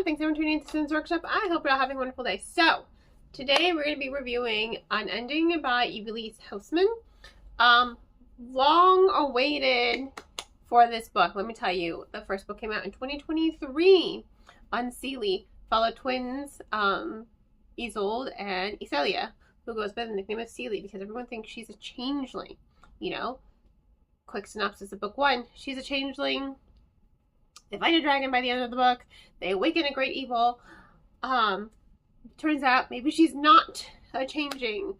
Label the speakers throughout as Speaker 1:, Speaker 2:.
Speaker 1: everyone. Thanks everyone for tuning into Students Workshop. I hope you're all having a wonderful day. So, today we're going to be reviewing Unending by Ivelisse Housman. Long awaited for this book. Let me tell you, the first book came out in 2023. Unseelie, fellow twins, Isolde and Isolde, who goes by the nickname of Seelie because everyone thinks she's a changeling. You know, quick synopsis of book one. She's a changeling. They fight a dragon by the end of the book. They awaken a great evil. Turns out maybe she's not a changing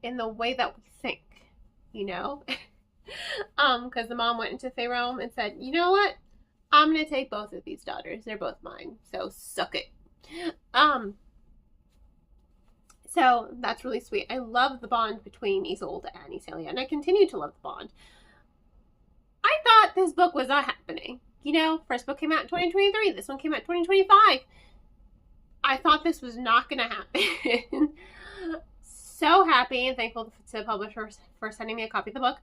Speaker 1: in the way that we think, you know? Because the mom went into Fey Realm and said, you know what? I'm going to take both of these daughters. They're both mine. So suck it. So that's really sweet. I love the bond between Isolde and Isolde, and I continue to love the bond. I thought this book was not happening. You know, first book came out in 2023. This one came out in 2025. I thought this was not going to happen. So happy and thankful to the publisher for sending me a copy of the book.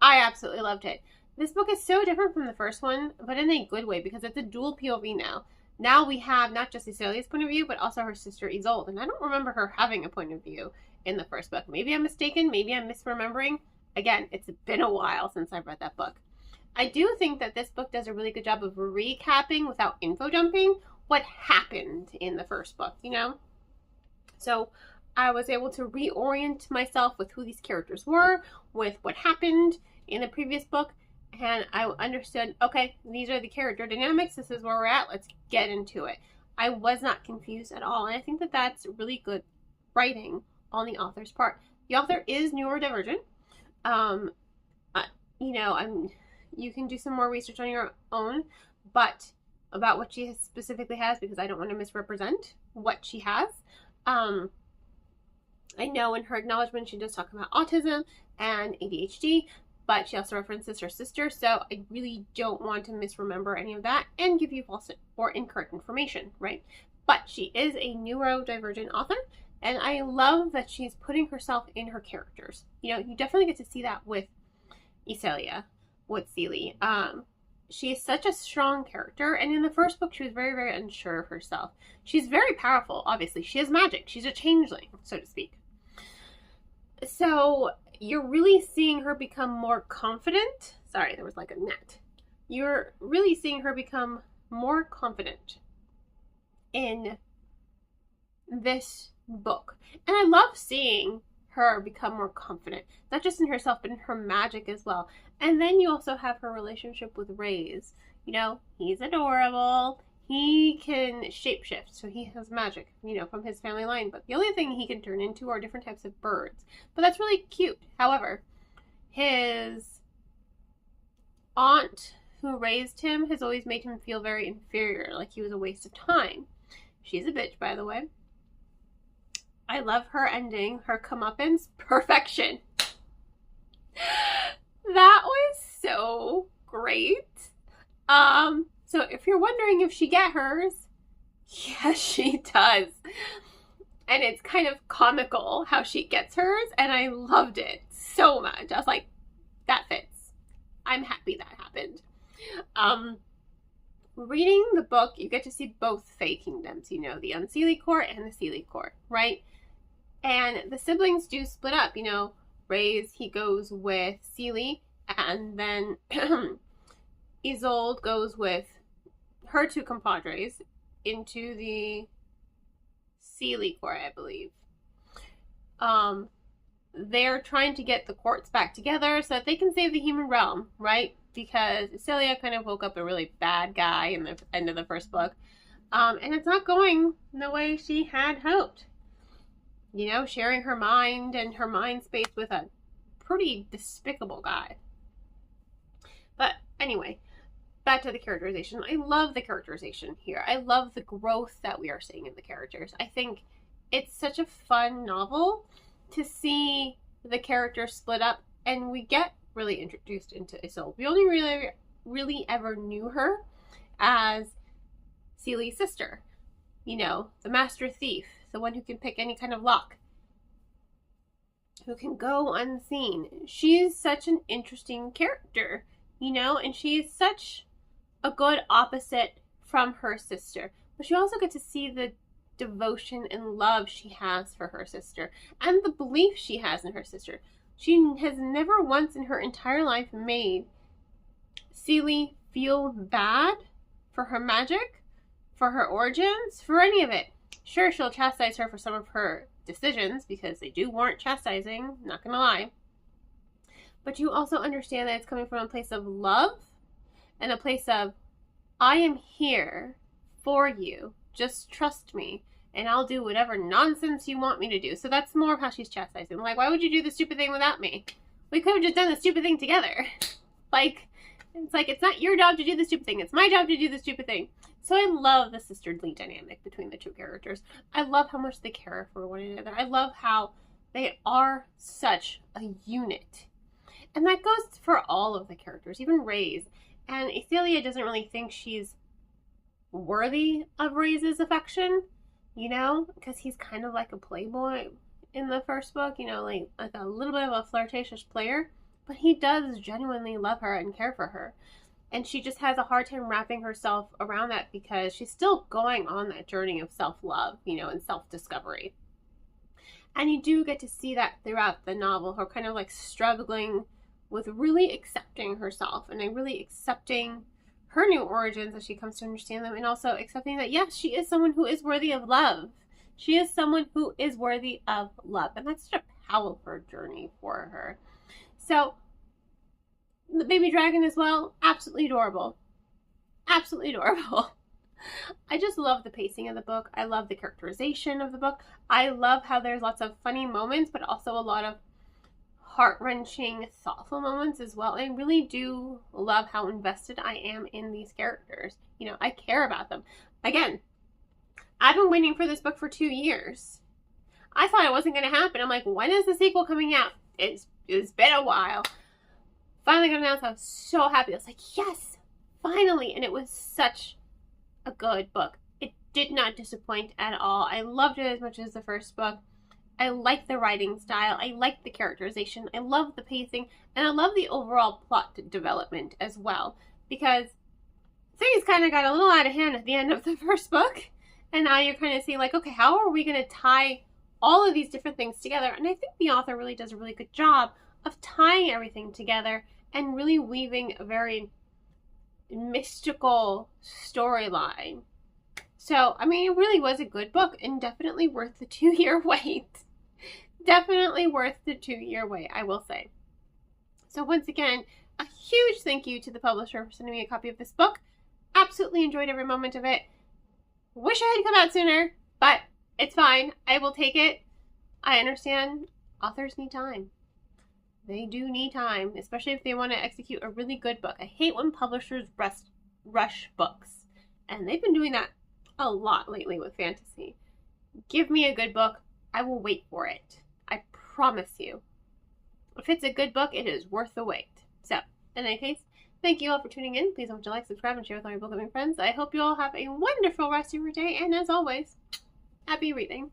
Speaker 1: I absolutely loved it. This book is so different from the first one, but in a good way because it's a dual POV now. Now we have not just Isolde's point of view, but also her sister Isolde. And I don't remember her having a point of view in the first book. Maybe I'm mistaken. Maybe I'm misremembering. Again, it's been a while since I've read that book. I do think that this book does a really good job of recapping without info dumping what happened in the first book, you know? So I was able to reorient myself with who these characters were, with what happened in the previous book, and I understood, okay, these are the character dynamics, this is where we're at, let's get into it. I was not confused at all, and I think that that's really good writing on the author's part. The author is neurodivergent. You know, you can do some more research on your own, but about what she specifically has, because I don't want to misrepresent what she has. I know in her acknowledgement she does talk about autism and ADHD, but she also references her sister, so I really don't want to misremember any of that and give you false or incorrect information, right? But she is a neurodivergent author, and I love that she's putting herself in her characters. You know, you definitely get to see that with Isolde, with Seelie. She is such a strong character, and in the first book she was very, very unsure of herself. She's very powerful, obviously. She has magic. She's a changeling, so to speak. So you're really seeing her become more confident. Sorry, there was like a net. You're really seeing her become more confident in this book. And I love seeing her become more confident, not just in herself, but in her magic as well. And then you also have her relationship with Rays. You know, he's adorable. He can shapeshift, so he has magic, you know, from his family line. But the only thing he can turn into are different types of birds. But that's really cute. However, his aunt who raised him has always made him feel very inferior, like he was a waste of time. She's a bitch, by the way. I love her ending, her comeuppance, perfection. That was so great. So if you're wondering if she got hers, yes, she does. And it's kind of comical how she gets hers, and I loved it so much. I was like, that fits. I'm happy that happened. Reading the book, you get to see both Fey kingdoms, you know, the Unseelie court and the Seelie court, right? And the siblings do split up, you know. Rays, he goes with Seelie, and then Isolde goes with her two compadres into the Seelie court, I believe. They're trying to get the courts back together so that they can save the human realm, right? Because Isolde kind of woke up a really bad guy in the end of the first book. And it's not going the way she had hoped. You know, sharing her mind and her mind space with a pretty despicable guy. But anyway, back to the characterization. I love the characterization here. I love the growth that we are seeing in the characters. I think it's such a fun novel to see the characters split up, and we get really introduced into Isolde. We only really ever knew her as Seelie's sister. You know, the master thief, the one who can pick any kind of lock, who can go unseen. She's such an interesting character, you know, and she's such a good opposite from her sister. but you also get to see the devotion and love she has for her sister and the belief she has in her sister. She has never once in her entire life made Seelie feel bad for her magic, for her origins, for any of it. Sure, she'll chastise her for some of her decisions because they do warrant chastising, not gonna lie. But you also understand that it's coming from a place of love and a place of, I am here for you. Just trust me, and I'll do whatever nonsense you want me to do. So that's more of how she's chastising. Like, why would you do the stupid thing without me? We could have just done the stupid thing together. Like, it's like, it's not your job to do the stupid thing. It's my job to do the stupid thing. So I love the sisterly dynamic between the two characters. I love how much they care for one another. I love how they are such a unit. And that goes for all of the characters, even Ray's. And Isolde doesn't really think she's worthy of Ray's affection, you know, because he's kind of like a playboy in the first book, you know, like a little bit of a flirtatious player, but he does genuinely love her and care for her. And she just has a hard time wrapping herself around that because she's still going on that journey of self-love, you know, and self-discovery. And you do get to see that throughout the novel, her kind of like struggling with really accepting herself and really accepting her new origins as she comes to understand them, and also accepting that, yes, she is someone who is worthy of love. She is someone who is worthy of love. And that's such a powerful journey for her. So, the baby dragon as well, absolutely adorable. Absolutely adorable. I just love the pacing of the book. I love the characterization of the book. I love how there's lots of funny moments, but also a lot of heart-wrenching, thoughtful moments as well. I really do love how invested I am in these characters. You know, I care about them. Again, I've been waiting for this book for 2 years. I thought it wasn't going to happen. I'm like, when is the sequel coming out? It's been a while. Finally got announced. I was so happy. I was like, yes, finally. And it was such a good book. It did not disappoint at all. I loved it as much as the first book. I like the writing style. I like the characterization. I love the pacing. And I love the overall plot development as well. Because things kind of got a little out of hand at the end of the first book. And now you're kind of seeing like, okay, how are we going to tie all of these different things together? And I think the author really does a really good job of tying everything together and really weaving a very mystical storyline. So, I mean, it really was a good book and definitely worth the 2-year wait. Definitely worth the 2-year wait, I will say. So once again, a huge thank you to the publisher for sending me a copy of this book. Absolutely enjoyed every moment of it. Wish I had come out sooner, but it's fine. I will take it. I understand authors need time. They do need time, especially if they want to execute a really good book. I hate when publishers rush books, and they've been doing that a lot lately with fantasy. Give me a good book. I will wait for it. I promise you. If it's a good book, it is worth the wait. So, in any case, thank you all for tuning in. Please don't forget to like, subscribe, and share with all your book loving friends. I hope you all have a wonderful rest of your day, and as always, happy reading.